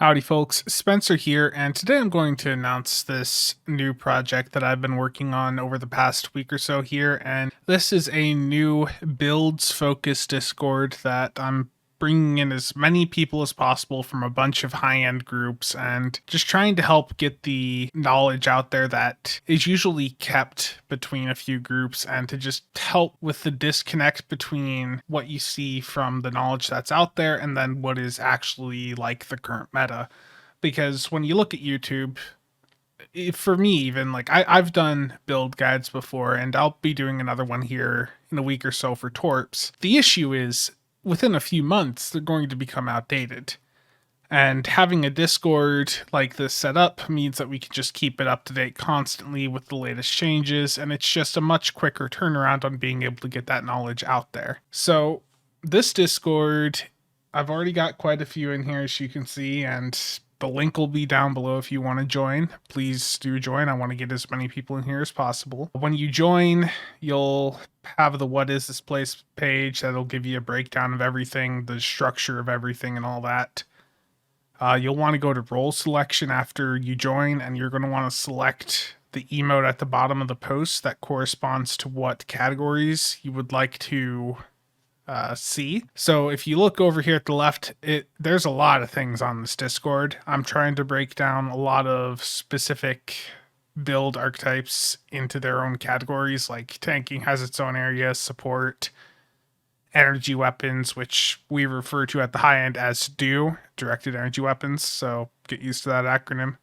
Howdy folks, Spencer here, and today I'm going to announce this new project that I've been working on over the past week or so here, and this is a new builds focused Discord that I'm bringing in as many people as possible from a bunch of high-end groups and just trying to help get the knowledge out there that is usually kept between a few groups and to just help with the disconnect between what you see from the knowledge that's out there and then what is actually like the current meta. Because when you look at YouTube, for me even, like I've done build guides before and I'll be doing another one here in a week or so for Torps. The issue is within a few months they're going to become outdated, and having a Discord like this set up means that we can just keep it up to date constantly with the latest changes, and it's just a much quicker turnaround on being able to get that knowledge out there. So this Discord, I've already got quite a few in here, as you can see, and the link will be down below if you want to join. Please do join. I want to get as many people in here as possible. When you join, you'll have the what is this place page that'll give you a breakdown of everything, the structure of everything and all that. You'll want to go to role selection after you join, and you're going to want to select the emote at the bottom of the post that corresponds to what categories you would like to see. So if you look over here at the left, there's a lot of things on this Discord. I'm trying to break down a lot of specific build archetypes into their own categories, like tanking has its own area, support, energy weapons, which we refer to at the high end as STO, directed energy weapons, so get used to that acronym.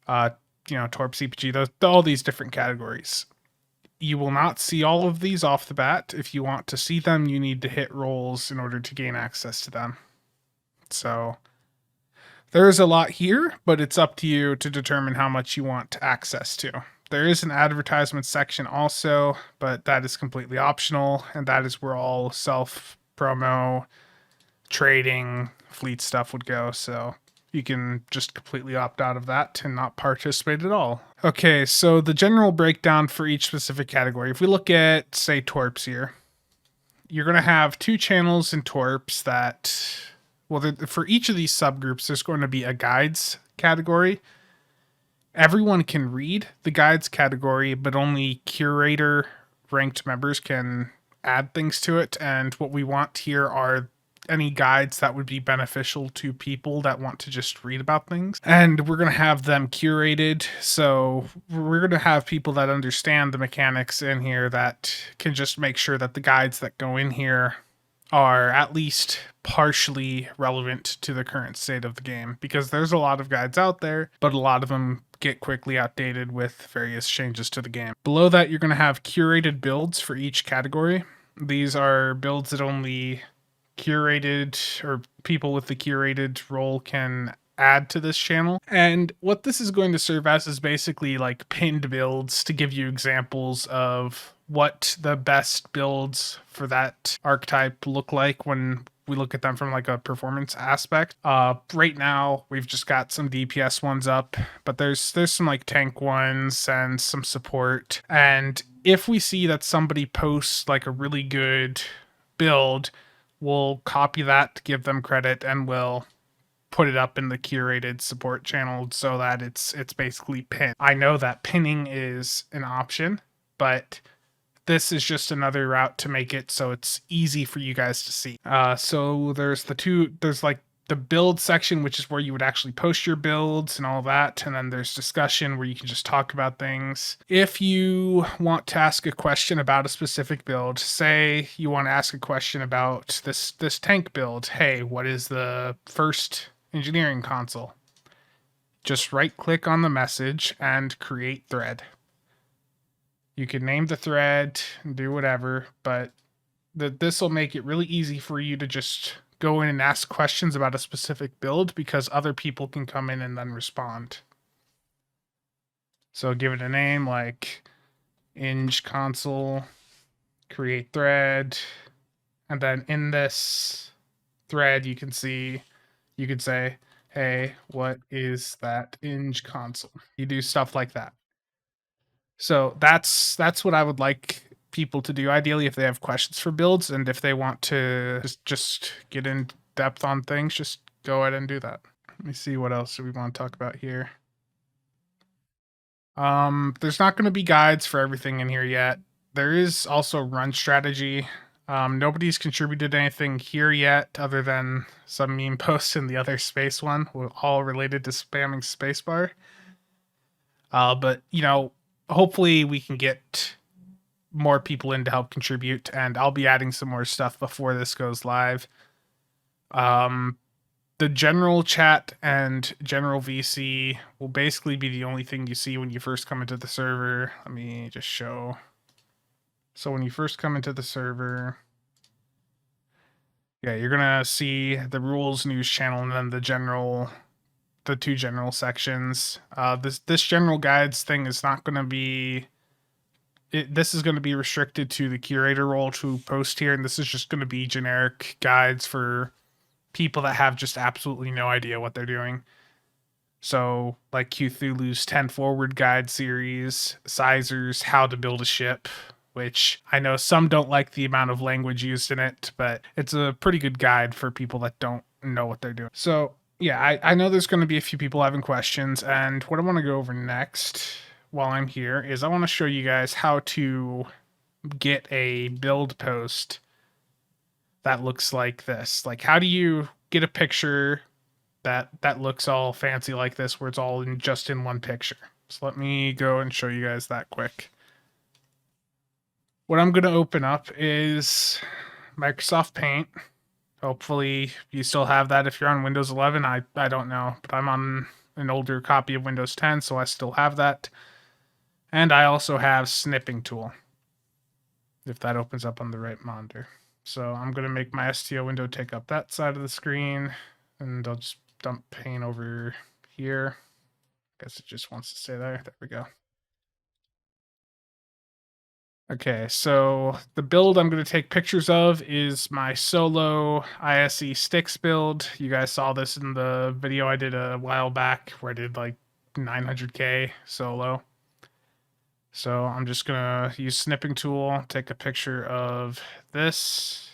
Torp, CPG, all these different categories. You will not see all of these off the bat. If you want to see them, you need to hit roles in order to gain access to them. So there's a lot here, but it's up to you to determine how much you want access to. There is an advertisement section also, but that is completely optional, and that is where all self-promo, trading, fleet stuff would go, so you can just completely opt out of that and not participate at all. Okay, so the general breakdown for each specific category. If we look at, say, Torps here, you're going to have two channels in Torps that, well, for each of these subgroups, there's going to be a guides category. Everyone can read the guides category, but only curator ranked members can add things to it. And what we want here are any guides that would be beneficial to people that want to just read about things. And we're going to have them curated. So we're going to have people that understand the mechanics in here that can just make sure that the guides that go in here are at least partially relevant to the current state of the game, because there's a lot of guides out there, but a lot of them get quickly outdated with various changes to the game. Below that, you're going to have curated builds for each category. These are builds that only curated or people with the curated role can add to this channel. And what this is going to serve as is basically like pinned builds to give you examples of what the best builds for that archetype look like when we look at them from like a performance aspect. Right now we've just got some DPS ones up, but there's some like tank ones and some support. And if we see that somebody posts like a really good build, we'll copy that to give them credit, and we'll put it up in the curated support channel so that it's basically pinned. I know that pinning is an option, but this is just another route to make it so it's easy for you guys to see. So there's like the build section, which is where you would actually post your builds and all that. And then there's discussion where you can just talk about things. If you want to ask a question about a specific build, say you want to ask a question about this tank build. Hey, what is the first engineering console? Just right click on the message and create thread. You can name the thread and do whatever, but this will make it really easy for you to just go in and ask questions about a specific build, because other people can come in and then respond. So give it a name like Eng console, create thread, and then in this thread you can say, hey, what is that Eng console? You do stuff like that. So that's what I would like people to do, ideally, if they have questions for builds, and if they want to just get in depth on things, just go ahead and do that. Let me see what else do we want to talk about here. There's not going to be guides for everything in here yet. There is also run strategy. Nobody's contributed anything here yet other than some meme posts in the other space one, all related to spamming spacebar. But, you know, hopefully we can get more people in to help contribute, and I'll be adding some more stuff before this goes live. The general chat and general VC will basically be the only thing you see when you first come into the server. Let me just show. So when you first come into the server, yeah, you're gonna see the rules news channel and then the two general sections. This general guides thing is not gonna be. This is going to be restricted to the curator role to post here, and this is just going to be generic guides for people that have just absolutely no idea what they're doing. So, like Cthulhu's 10 Forward Guide series, Sizer's How to Build a Ship, which I know some don't like the amount of language used in it, but it's a pretty good guide for people that don't know what they're doing. So, yeah, I know there's going to be a few people having questions, and what I want to go over next while I'm here is I want to show you guys how to get a build post that looks like this. Like, how do you get a picture that looks all fancy like this, where it's all just in one picture? So let me go and show you guys that quick. What I'm going to open up is Microsoft Paint. Hopefully you still have that if you're on Windows 11. I don't know, but I'm on an older copy of Windows 10, so I still have that. And I also have Snipping Tool, if that opens up on the right monitor. So I'm going to make my STO window take up that side of the screen, and I'll just dump Paint over here. I guess it just wants to stay there. There we go. Okay, so the build I'm going to take pictures of is my solo ISE sticks build. You guys saw this in the video I did a while back where I did like 900k solo. So I'm just gonna use Snipping Tool, take a picture of this,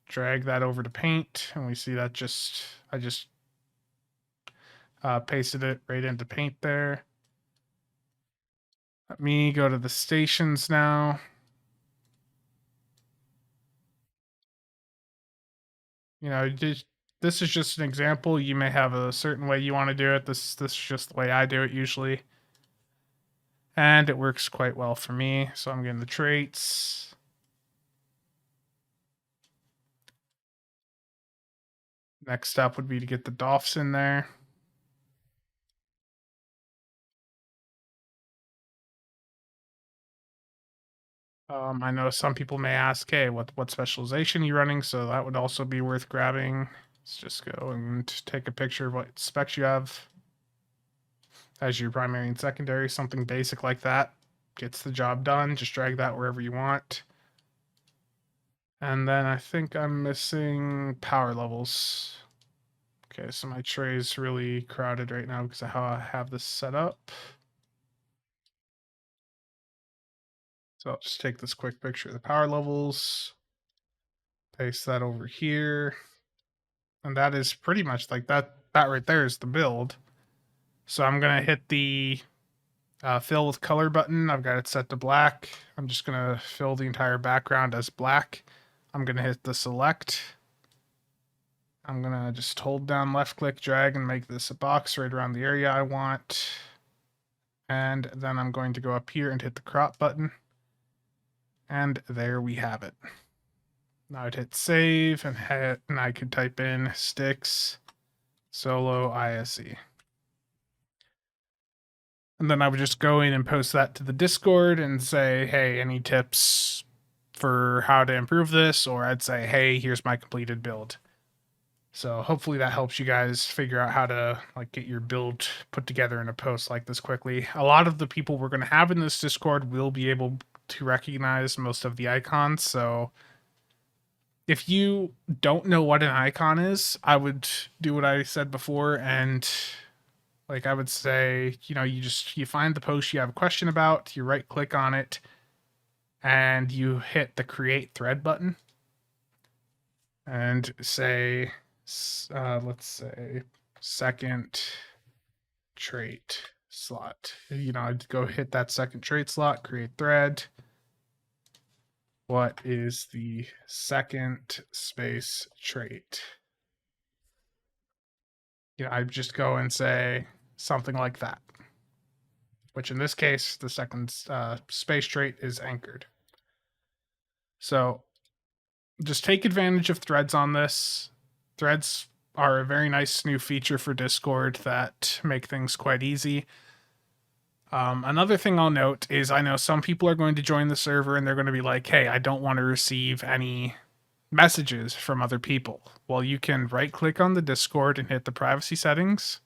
drag that over to Paint, and we see that I just pasted it right into Paint there. Let me go to the stations now. You know, this is just an example. You may have a certain way you want to do it. This is just the way I do it usually. And it works quite well for me. So I'm getting the traits. Next step would be to get the doffs in there. I know some people may ask, hey, what specialization are you running? So that would also be worth grabbing. Let's just go and take a picture of what specs you have as your primary and secondary. Something basic like that gets the job done. Just drag that wherever you want. And then I think I'm missing power levels. Okay, so my tray is really crowded right now because of how I have this set up. So I'll just take this quick picture of the power levels, paste that over here. And that is pretty much like that right there is the build. So I'm going to hit the fill with color button. I've got it set to black. I'm just going to fill the entire background as black. I'm going to hit the select. I'm going to just hold down left click, drag, and make this a box right around the area I want. And then I'm going to go up here and hit the crop button. And there we have it. Now I'd hit save and I could type in sticks solo ISE. And then I would just go in and post that to the Discord and say, hey, any tips for how to improve this? Or I'd say, hey, here's my completed build. So hopefully that helps you guys figure out how to like get your build put together in a post like this quickly. A lot of the people we're going to have in this Discord will be able to recognize most of the icons. So if you don't know what an icon is, I would do what I said before, and like I would say, you know, you find the post you have a question about, you right click on it, and you hit the create thread button and say, let's say second trait slot. I'd go hit that second trait slot, create thread. What is the second space trait? I'd just go and say something like that, which in this case, the second space trait is anchored. So just take advantage of threads on this. Threads are a very nice new feature for Discord that make things quite easy. Another thing I'll note is I know some people are going to join the server and they're going to be like, hey, I don't want to receive any messages from other people. Well, you can right click on the Discord and hit the privacy settings,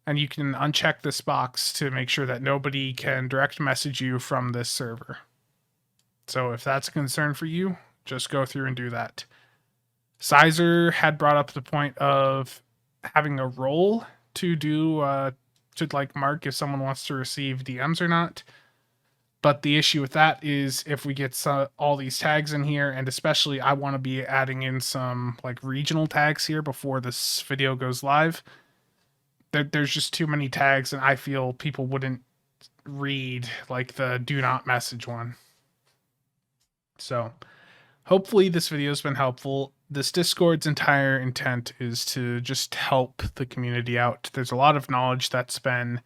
and you can uncheck this box to make sure that nobody can direct message you from this server. So if that's a concern for you, just go through and do that. Sizer had brought up the point of having a role to do to like mark if someone wants to receive DMs or not. But the issue with that is if we get all these tags in here, and especially I want to be adding in some like regional tags here before this video goes live. There's just too many tags, and I feel people wouldn't read like the do not message one. So hopefully this video has been helpful. This Discord's entire intent is to just help the community out. There's a lot of knowledge that's been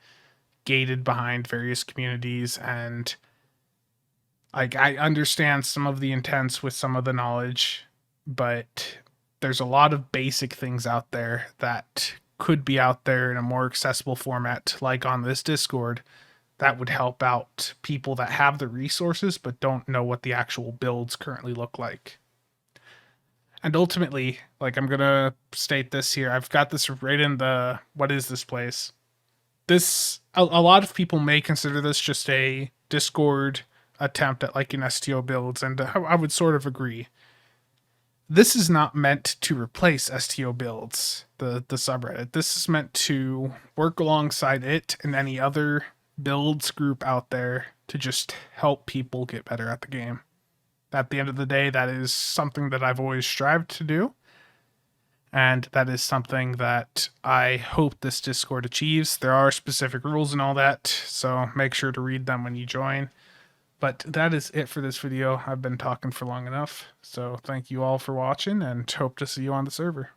gated behind various communities, and like I understand some of the intents with some of the knowledge, but there's a lot of basic things out there that could be out there in a more accessible format, like on this Discord, that would help out people that have the resources but don't know what the actual builds currently look like. And ultimately, like I'm gonna state this here, I've got this right in the what is this place. A lot of people may consider this just a Discord attempt at like an STO builds, and I would sort of agree. This is not meant to replace STO builds, the subreddit. This is meant to work alongside it and any other builds group out there to just help people get better at the game. At the end of the day, that is something that I've always strived to do. And that is something that I hope this Discord achieves. There are specific rules and all that, so make sure to read them when you join. But that is it for this video. I've been talking for long enough, so thank you all for watching, and hope to see you on the server.